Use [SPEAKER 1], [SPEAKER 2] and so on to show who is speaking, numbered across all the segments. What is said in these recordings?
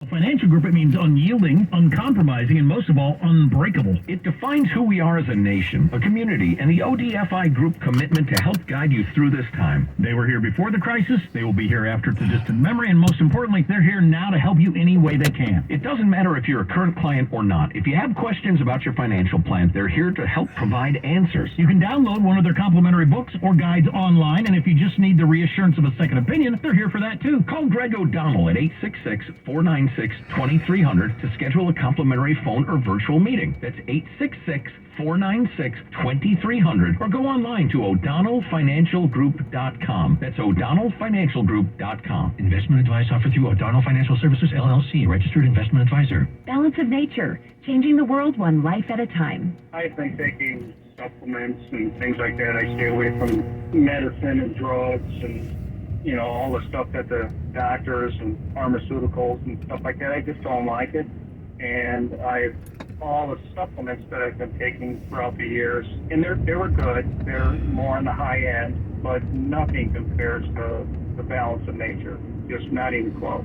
[SPEAKER 1] Financial Group, it means unyielding, uncompromising, and most of all, unbreakable.
[SPEAKER 2] It defines who we are as a nation, a community, and the ODFI Group commitment to help guide you through this time.
[SPEAKER 1] They were here before the crisis, they will be here after it's a distant memory, and most importantly, they're here now to help you any way they can.
[SPEAKER 2] It doesn't matter if you're a current client or not. If you have questions about your financial plan, they're here to help provide answers.
[SPEAKER 1] You can download one of their complimentary books or guides online, and if you just need the reassurance of a second opinion, they're here for that too.
[SPEAKER 2] Call Greg O'Donnell at 866-496-2300 to schedule a complimentary phone or virtual meeting. That's 866-496-2300, or go online to ODonnellFinancialGroup.com. That's ODonnellFinancialGroup.com.
[SPEAKER 3] Investment advice offered through O'Donnell Financial Services, LLC, registered investment advisor.
[SPEAKER 4] Balance of nature, changing the world one life at a time.
[SPEAKER 5] I think taking supplements and things like that, I stay away from medicine and drugs and, all the stuff that the doctors and pharmaceuticals and stuff like that. I just don't like it. And all the supplements that I've been taking throughout the years, and they were good. They're more on the high end, but nothing compares to the balance of nature. Just not even close.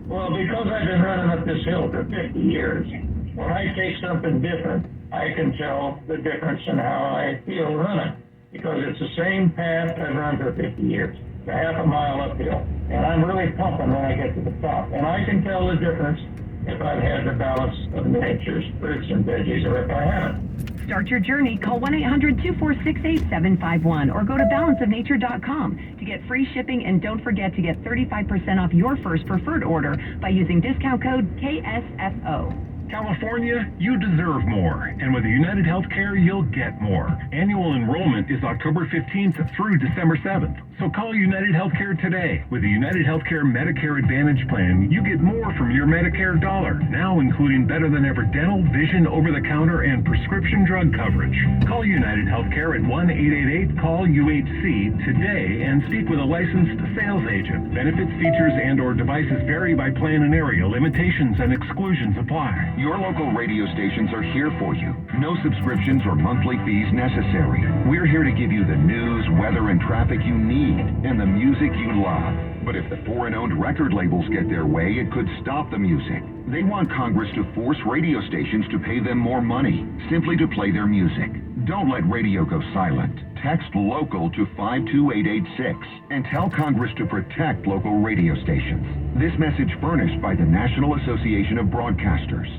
[SPEAKER 6] Well, because I've been running up this hill for 50 years, when I take something different, I can tell the difference in how I feel running. Because it's the same path I've run for 50 years. It's a half a mile uphill. And I'm really pumping when I get to the top. And I can tell the difference if I've had the balance of nature's fruits and veggies or if I haven't.
[SPEAKER 4] Start your journey. Call 1-800-246-8751 or go to balanceofnature.com to get free shipping, and don't forget to get 35% off your first preferred order by using discount code KSFO.
[SPEAKER 7] California, you deserve more, and with United Healthcare, you'll get more. Annual enrollment is October 15th through December 7th, so call United Healthcare today. With the United Healthcare Medicare Advantage Plan, you get more from your Medicare dollar, now including better than ever dental, vision, over-the-counter, and prescription drug coverage. Call United Healthcare at 1-888-CALL-UHC today and speak with a licensed sales agent. Benefits, features, and/or devices vary by plan and area. Limitations and exclusions apply.
[SPEAKER 2] Your local radio stations are here for you. No subscriptions or monthly fees necessary. We're here to give you the news, weather, and traffic you need, and the music you love. But if the foreign-owned record labels get their way, it could stop the music. They want Congress to force radio stations to pay them more money, simply to play their music. Don't let radio go silent. Text LOCAL to 52886 and tell Congress to protect local radio stations. This message furnished by the National Association of Broadcasters.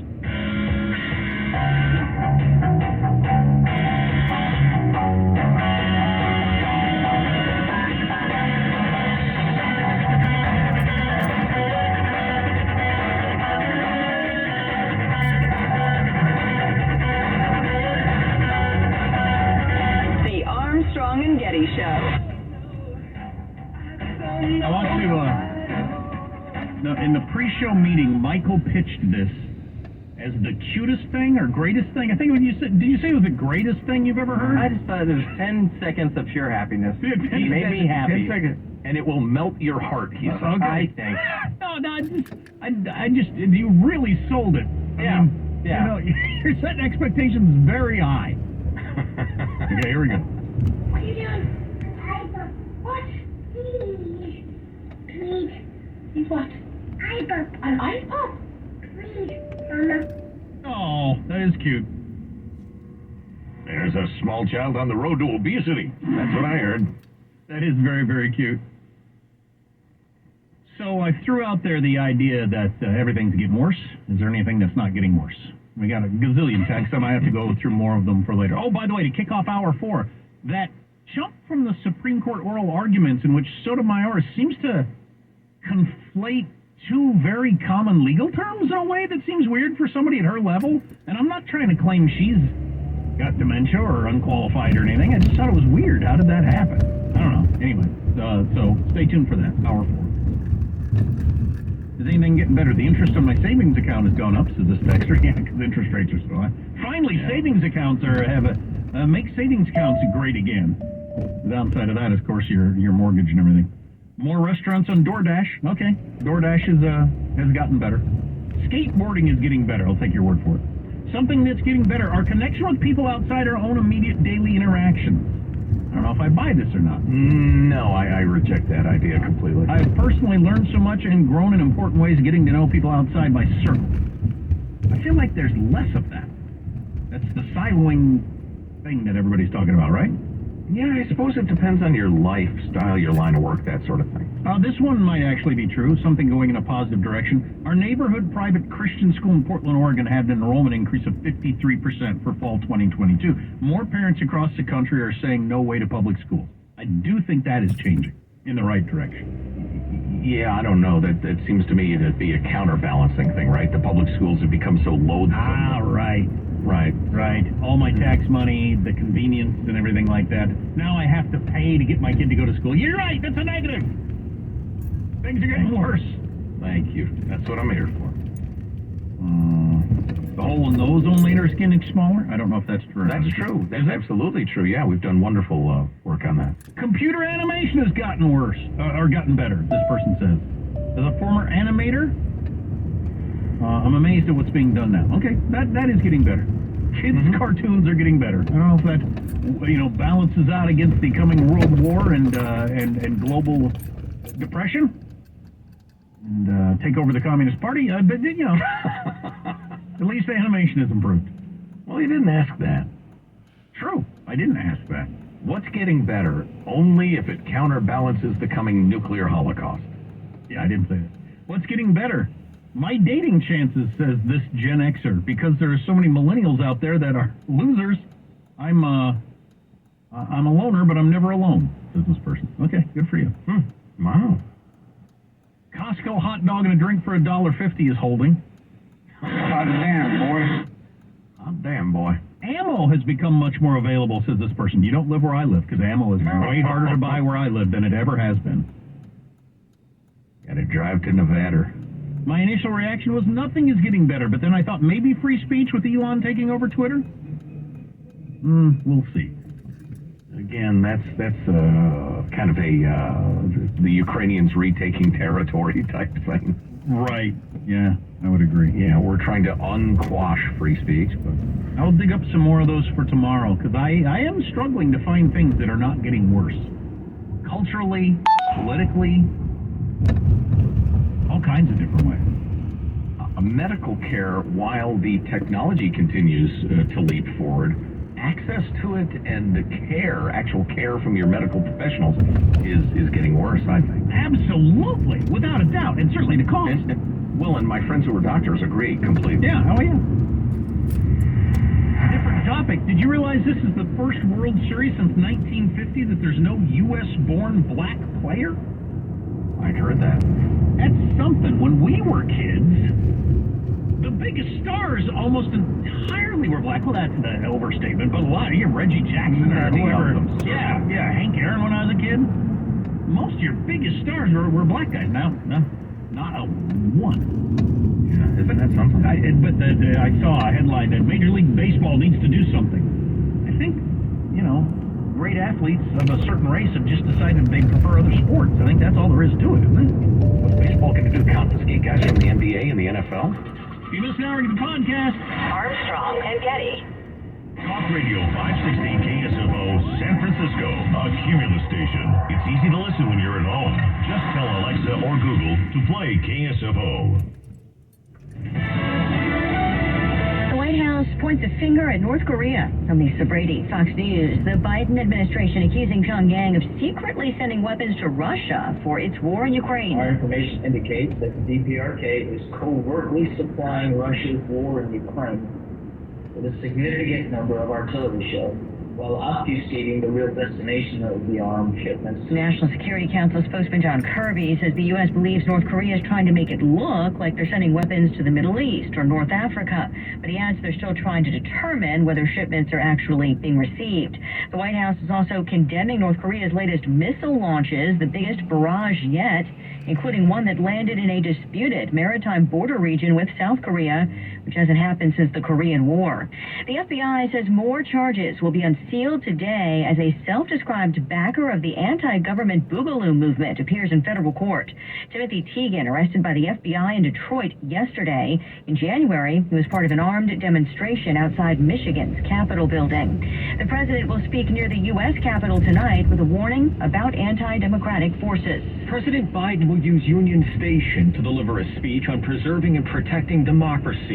[SPEAKER 4] The Armstrong and Getty Show.
[SPEAKER 1] I want to, in the pre-show meeting, Michael pitched this as the cutest thing or greatest thing. I think when you said, did you say it was the greatest thing you've ever heard?
[SPEAKER 8] I just thought there was 10 seconds of pure happiness. He made me happy.
[SPEAKER 1] 10 seconds.
[SPEAKER 2] And it will melt your heart, he said.
[SPEAKER 1] Okay.
[SPEAKER 8] I think.
[SPEAKER 1] I just, you really sold it.
[SPEAKER 8] Yeah.
[SPEAKER 1] I mean,
[SPEAKER 8] Yeah.
[SPEAKER 1] You're setting expectations very high. Okay, here we go.
[SPEAKER 9] What are you doing? What? Please. Please what? iPod. An iPod? Please, Mama.
[SPEAKER 1] Oh, that is cute.
[SPEAKER 7] There's a small child on the road to obesity. That's what I heard.
[SPEAKER 1] That is very, very cute. So I threw out there the idea that everything's getting worse. Is there anything that's not getting worse? We got a gazillion texts. I might have to go through more of them for later. Oh, by the way, to kick off hour 4, that jump from the Supreme Court oral arguments in which Sotomayor seems to conflate two very common legal terms in a way that seems weird for somebody at her level. And I'm not trying to claim she's got dementia or unqualified or anything. I just thought it was weird. How did that happen? I don't know. Anyway, so stay tuned for that, hour 4. Is anything getting better? The interest on my savings account has gone up, says this texter. Yeah, because interest rates are so high. Finally, savings accounts make savings accounts great again. The downside of that is, of course, your mortgage and everything. More restaurants on DoorDash. Okay, DoorDash has gotten better. Skateboarding is getting better. I'll take your word for it. Something that's getting better, our connection with people outside our own immediate daily interactions. don't know if I buy this or not.
[SPEAKER 10] No, I reject that idea completely.
[SPEAKER 1] I've personally learned so much and grown in important ways getting to know people outside my circle. I feel like there's less of that. That's the siloing thing that everybody's talking about, right?
[SPEAKER 10] Yeah, I suppose it depends on your lifestyle, your line of work, that sort of thing.
[SPEAKER 1] This one might actually be true, something going in a positive direction. Our neighborhood private Christian school in Portland, Oregon had an enrollment increase of 53% for fall 2022. More parents across the country are saying no way to public school. I do think that is changing in the right direction.
[SPEAKER 10] Yeah, I don't know. That seems to me to be a counterbalancing thing, right? The public schools have become so loathsome.
[SPEAKER 1] Right. Right. All my tax money, the convenience and everything like that. Now I have to pay to get my kid to go to school. You're right, that's a negative. Things are getting worse.
[SPEAKER 10] Thank you. That's what I'm here for.
[SPEAKER 1] The hole in the ozone layer is getting smaller. I don't know if that's true.
[SPEAKER 10] That's true. That's absolutely true. Yeah, we've done wonderful work on that.
[SPEAKER 1] Computer animation has gotten worse, or gotten better, this person says. As a former animator, I'm amazed at what's being done now. Okay, that is getting better. Kids' cartoons are getting better. I don't know if that, balances out against the coming World War and global depression and take over the Communist Party. But at least the animation has improved.
[SPEAKER 10] Well, you didn't ask that.
[SPEAKER 1] True, I didn't ask that.
[SPEAKER 10] What's getting better? Only if it counterbalances the coming nuclear holocaust.
[SPEAKER 1] Yeah, I didn't say that. What's getting better? My dating chances, says this Gen Xer, because there are so many millennials out there that are losers. I'm a loner, but I'm never alone, says this person. Okay, good for you.
[SPEAKER 10] Wow.
[SPEAKER 1] Costco hot dog and a drink for $1.50 is holding.
[SPEAKER 6] Hot damn, boy.
[SPEAKER 10] Hot damn, boy.
[SPEAKER 1] Ammo has become much more available, says this person. You don't live where I live, because ammo is way harder to buy where I live than it ever has been.
[SPEAKER 10] Gotta drive to Nevada.
[SPEAKER 1] My initial reaction was nothing is getting better, but then I thought maybe free speech with Elon taking over Twitter? We'll see.
[SPEAKER 10] Again, that's kind of the Ukrainians retaking territory type thing.
[SPEAKER 1] Right. Yeah, I would agree.
[SPEAKER 10] Yeah, we're trying to unquash free speech, but
[SPEAKER 1] I'll dig up some more of those for tomorrow, because I am struggling to find things that are not getting worse. Culturally, politically, all kinds of different ways.
[SPEAKER 10] Medical care, while the technology continues to leap forward, access to it and the care, actual care from your medical professionals is getting worse, I think.
[SPEAKER 1] Absolutely, without a doubt, and certainly the cost.
[SPEAKER 10] And my friends who are doctors agree completely.
[SPEAKER 1] Yeah, oh yeah. Different topic. Did you realize this is the first World Series since 1950 that there's no U.S.-born black player?
[SPEAKER 10] I'd heard that.
[SPEAKER 1] That's something. When we were kids, the biggest stars almost entirely were black. Well, that's an overstatement, but a lot of you, Reggie Jackson or whoever. Yeah, Hank Aaron when I was a kid. Most of your biggest stars were black guys. Now, not a one.
[SPEAKER 10] Yeah, isn't that something?
[SPEAKER 1] I saw a headline that Major League Baseball needs to do something. I think, great athletes of a certain race have just decided they prefer other sports. I think that's all there is to it, isn't it?
[SPEAKER 10] What's baseball going to do? Confiscate guys from the NBA and the NFL?
[SPEAKER 1] If you missed an hour of the podcast,
[SPEAKER 4] Armstrong and Getty.
[SPEAKER 7] Talk Radio 560 KSFO San Francisco, a Cumulus station. It's easy to listen when you're at home. Just tell Alexa or Google to play KSFO.
[SPEAKER 4] The White House points a finger at North Korea. From Lisa Brady, Fox News. The Biden administration accusing Pyongyang of secretly sending weapons to Russia for its war in Ukraine.
[SPEAKER 11] Our information indicates that the DPRK is covertly supplying Russia's war in Ukraine with a significant number of artillery shells, while obfuscating the real destination of the armed shipments.
[SPEAKER 4] National Security Council spokesman John Kirby says the U.S. believes North Korea is trying to make it look like they're sending weapons to the Middle East or North Africa, but he adds they're still trying to determine whether shipments are actually being received. The White House is also condemning North Korea's latest missile launches, the biggest barrage yet. including one that landed in a disputed maritime border region with South Korea, which hasn't happened since the Korean War. The FBI says more charges will be unsealed today as a self-described backer of the anti-government Boogaloo movement appears in federal court. Timothy Teagan, arrested by the FBI in Detroit yesterday. In January, he was part of an armed demonstration outside Michigan's Capitol building. The president will speak near the U.S. Capitol tonight with a warning about anti-democratic forces.
[SPEAKER 3] President Biden will use Union Station to deliver a speech on preserving and protecting democracy.